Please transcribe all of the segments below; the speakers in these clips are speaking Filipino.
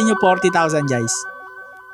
inyo 40,000 guys.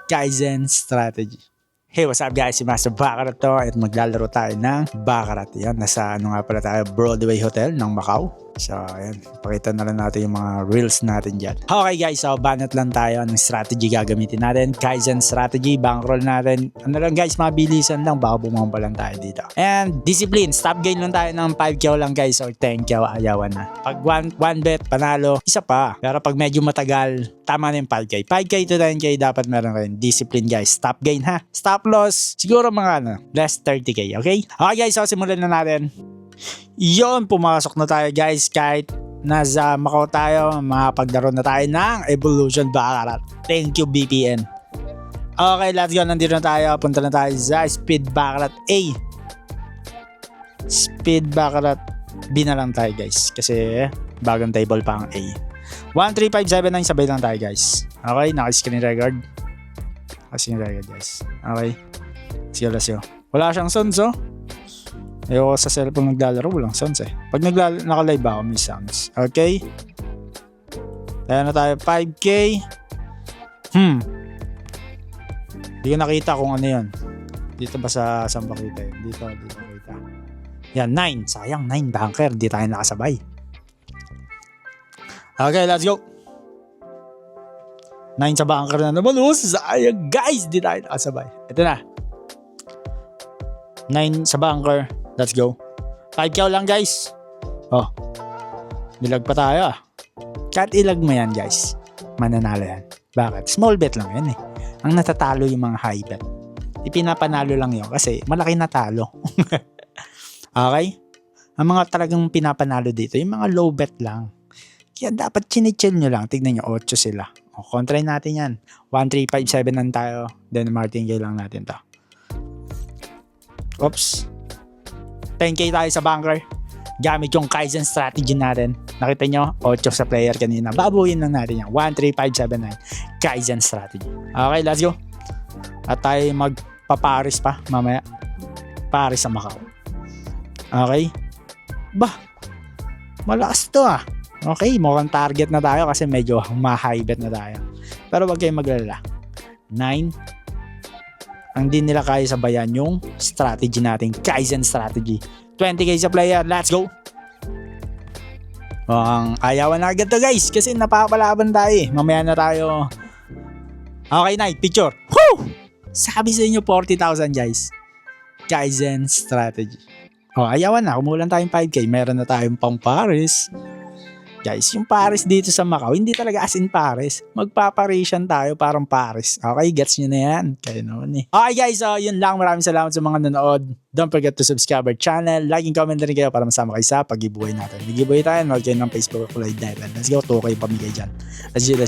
Kaizen strategy. Hey, what's up guys? Si Master Baccarat to at maglalaro tayo ng Baccarat. Yan, nasa ano nga pala tayo, Broadway Hotel ng Macau. So, ayan, pakita na lang natin yung mga reels natin dyan. Okay guys, so banat lang tayo ng strategy gagamitin natin. Kaizen strategy, bankroll natin. Ano lang guys, mabilisan lang, baka bumamba lang tayo dito. And discipline, stop gain lang tayo ng 5K lang guys or 10K, ayawan na. Pag one bet, panalo, isa pa. Pero pag medyo matagal, tama na yung 5K. 5K to 10K, dapat meron rin. Discipline guys, stop gain ha. Stop loss, siguro mga ano, less 30K, okay? Okay guys, so simulan na natin. Yon, pumasok na tayo guys. Kahit nasa Macau tayo, makapaglaro na tayo ng Evolution Baccarat. Thank you BPN. Okay, let's go. Nandito na tayo. Punta na tayo sa Speed Baccarat A. Speed Baccarat B na lang tayo guys, kasi bagong table pa ang A. 13579, sabay lang tayo guys. Okay, naka-screen record. Naka-screen record guys. Okay, let's go. Wala siyang sounds oh. Ayoko sa cellphone naglalaro, walang sounds eh. Pag naka-live ako, may sounds. Okay. Kaya na tayo, 5K. Hindi ko nakita kung ano yun. Dito ba saan ba kita yun? Dito kita. Yan, 9. Sayang, 9 banker. Di tayo nakasabay. Okay, let's go. 9 sa banker na naman. Oh, sayang guys, di tayo nakasabay. Ito na. 9 sa banker. Let's go. 5K lang guys. Oh. Nilag pa tayo ah. Kahit ilag mo yan guys, mananalo yan. Bakit? Small bet lang yan eh. Ang natatalo yung mga high bet. Ipinapanalo lang yun kasi malaki natalo. Okay? Ang mga talagang pinapanalo dito, yung mga low bet lang. Kaya dapat chinichill nyo lang. Tignan nyo, 8 sila. O, kontrain natin yan. 1,357 lang tayo. Then martingale lang natin to. Oops. 10K tayo sa banker. Gamit yung Kaizen strategy natin. Nakita nyo? 8 sa player kanina. Babuhin lang natin yan. 13579 Kaizen strategy. Okay, let's go. At tayo magpaparis pa mamaya. Paris sa Macau. Okay. Bah, malakas to ah. Okay, mukhang target na tayo kasi medyo ma-high bet na tayo. Pero wag kayong maglala. 9. Ang din nila kaya sabayan yung strategy natin, Kaizen strategy. 20K sa player, let's go! Ang ayawan na agad to guys, kasi napapalaban tayo eh. Mamaya na tayo. Okay na, picture. Woo! Sabi sa inyo 40,000 guys. Kaizen strategy. Ayawan na, kumulang tayong 5K. Meron na tayong pang Paris. Guys, yung Paris dito sa Macau, hindi talaga as in Paris. Magpaparation tayo parang Paris. Okay, gets nyo na yan. Kaya naman eh. Okay guys, so yun lang. Maraming salamat sa mga nanood. Don't forget to subscribe our channel. Like and comment na rin kayo para masama kayo sa pag-giveaway natin. Mag-giveaway tayo, mag kayo ng Facebook or Live Diamond. Let's go, 2 kayo pamigay dyan. Let's go.